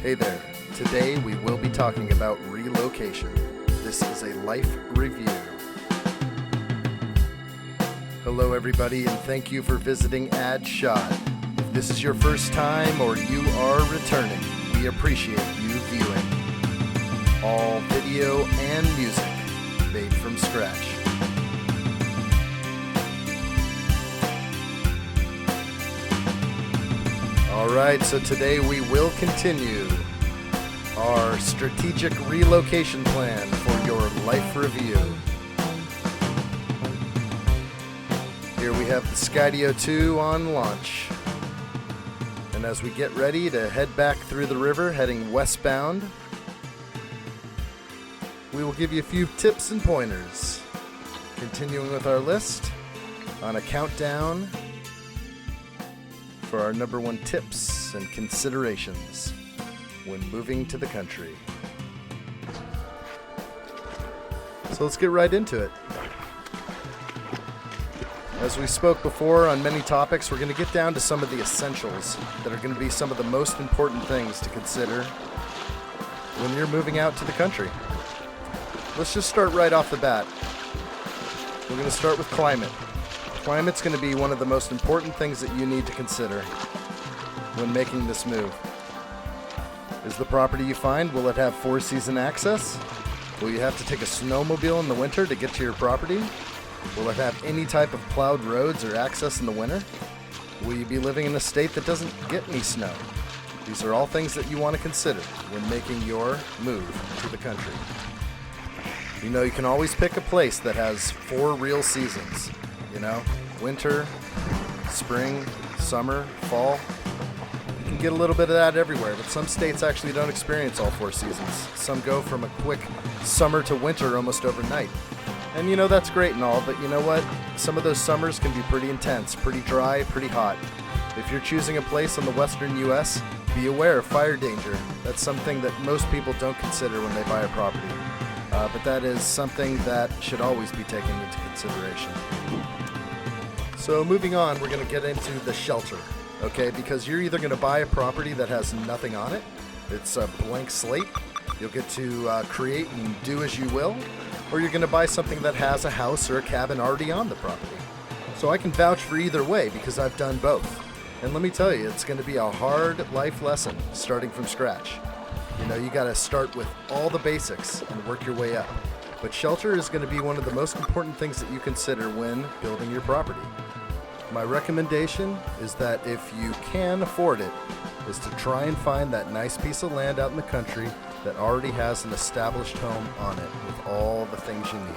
Hey there. Today we will be talking about relocation. This is a life review. Hello everybody, and thank you for visiting addshot. If this is your first time or you are returning, we appreciate you viewing. All video and music made from scratch. Alright, so today we will continue our strategic relocation plan for your life review. Here we have the Skydio 2 on launch. And as we get ready to head back through the river, heading westbound, we will give you a few tips and pointers. Continuing with our list on a countdown for our number one tips and considerations when moving to the country. So let's get right into it. As we spoke before on many topics, we're going to get down to some of the essentials that are going to be some of the most important things to consider when you're moving out to the country. Let's just start right off the bat. We're going to start with climate. Climate's going to be one of the most important things that you need to consider when making this move. Is the property you find, will it have four-season access? Will you have to take a snowmobile in the winter to get to your property? Will it have any type of plowed roads or access in the winter? Will you be living in a state that doesn't get any snow? These are all things that you want to consider when making your move to the country. You know, you can always pick a place that has four real seasons. You know, winter, spring, summer, fall. You can get a little bit of that everywhere, but some states actually don't experience all four seasons. Some go from a quick summer to winter almost overnight. And you know, that's great and all, but you know what? Some of those summers can be pretty intense, pretty dry, pretty hot. If you're choosing a place in the western U.S., be aware of fire danger. That's something that most people don't consider when they buy a property. But that is something that should always be taken into consideration. So moving on, we're going to get into the shelter, okay? Because you're either going to buy a property that has nothing on it, it's a blank slate, you'll get to create and do as you will, or you're going to buy something that has a house or a cabin already on the property. So I can vouch for either way because I've done both. And let me tell you, it's going to be a hard life lesson starting from scratch. You know, you got to start with all the basics and work your way up. But shelter is going to be one of the most important things that you consider when building your property. My recommendation is that if you can afford it, is to try and find that nice piece of land out in the country that already has an established home on it with all the things you need.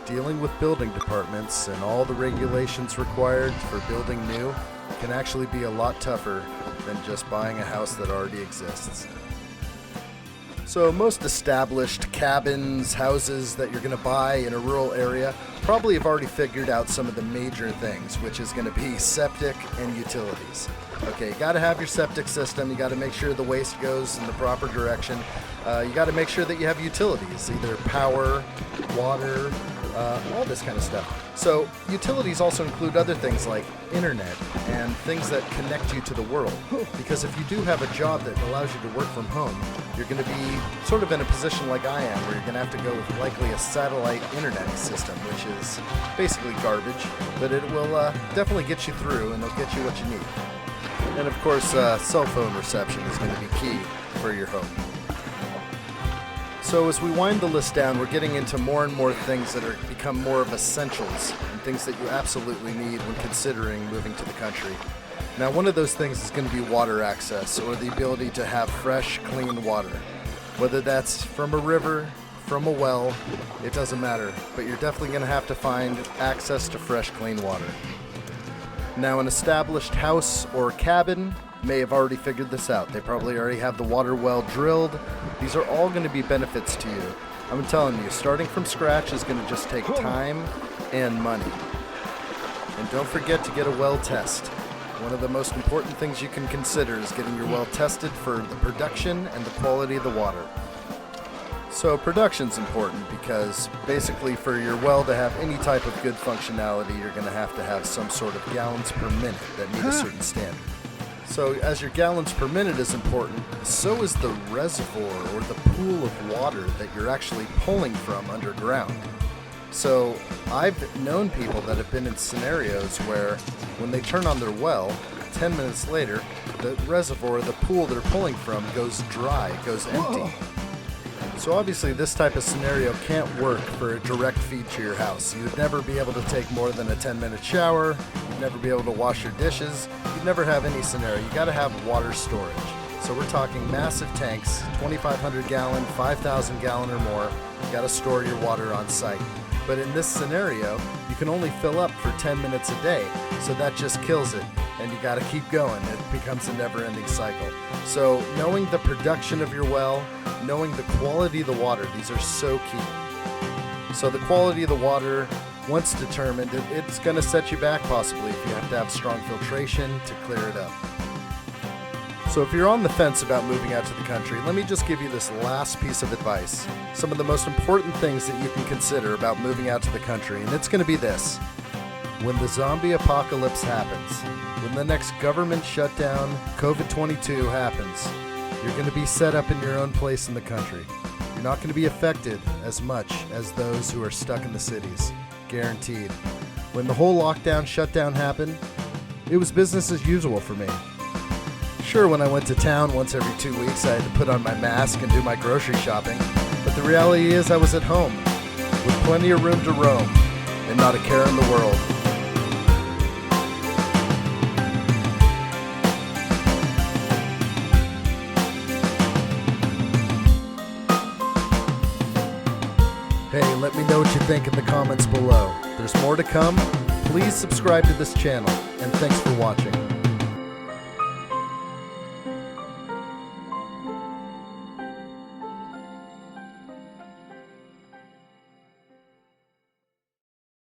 Dealing with building departments and all the regulations required for building new can actually be a lot tougher than just buying a house that already exists. So most established cabins, houses that you're going to buy in a rural area probably have already figured out some of the major things, which is going to be septic and utilities. Okay, you got to have your septic system, you got to make sure the waste goes in the proper direction, you got to make sure that you have utilities, either power, water, all this kind of stuff. So utilities also include other things like internet and things that connect you to the world. Because if you do have a job that allows you to work from home, you're going to be sort of in a position like I am, where you're going to have to go with likely a satellite internet system, which is basically garbage, but it will definitely get you through and it'll get you what you need. And of course, cell phone reception is going to be key for your home. So as we wind the list down, we're getting into more and more things that are become more of essentials and things that you absolutely need when considering moving to the country. Now, one of those things is going to be water access, or the ability to have fresh, clean water. Whether that's from a river, from a well, it doesn't matter, but you're definitely going to have to find access to fresh, clean water. Now, an established house or cabin may have already figured this out. They probably already have the water well drilled. These are all going to be benefits to you. I'm telling you, starting from scratch is going to just take time and money. And don't forget to get a well test. One of the most important things you can consider is getting your well tested for the production and the quality of the water. So production's important because basically for your well to have any type of good functionality, you're going to have some sort of gallons per minute that meet a certain standard. So as your gallons per minute is important, so is the reservoir or the pool of water that you're actually pulling from underground. So I've known people that have been in scenarios where when they turn on their well, 10 minutes later, the reservoir, the pool they're pulling from goes dry, goes empty. Whoa. So obviously this type of scenario can't work for a direct feed to your house. You'd never be able to take more than a 10-minute shower. You'd never be able to wash your dishes. You'd never have any scenario. You got to have water storage. So we're talking massive tanks, 2,500 gallon, 5,000 gallon or more. You got to store your water on site. But in this scenario, you can only fill up for 10 minutes a day. So that just kills it. And you got to keep going. It becomes a never-ending cycle. So knowing the production of your well, knowing the quality of the water, these are so key. So the quality of the water, once determined, it's going to set you back possibly if you have to have strong filtration to clear it up. So if you're on the fence about moving out to the country, let me just give you this last piece of advice. Some of the most important things that you can consider about moving out to the country, and it's going to be this. When the zombie apocalypse happens, when the next government shutdown, COVID-22 happens, you're going to be set up in your own place in the country. You're not going to be affected as much as those who are stuck in the cities. Guaranteed. When the whole lockdown shutdown happened, it was business as usual for me. Sure, when I went to town once every 2 weeks, I had to put on my mask and do my grocery shopping. But the reality is I was at home, with plenty of room to roam, and not a care in the world. Hey, let me know what you think in the comments below. There's more to come. Please subscribe to this channel, and thanks for watching.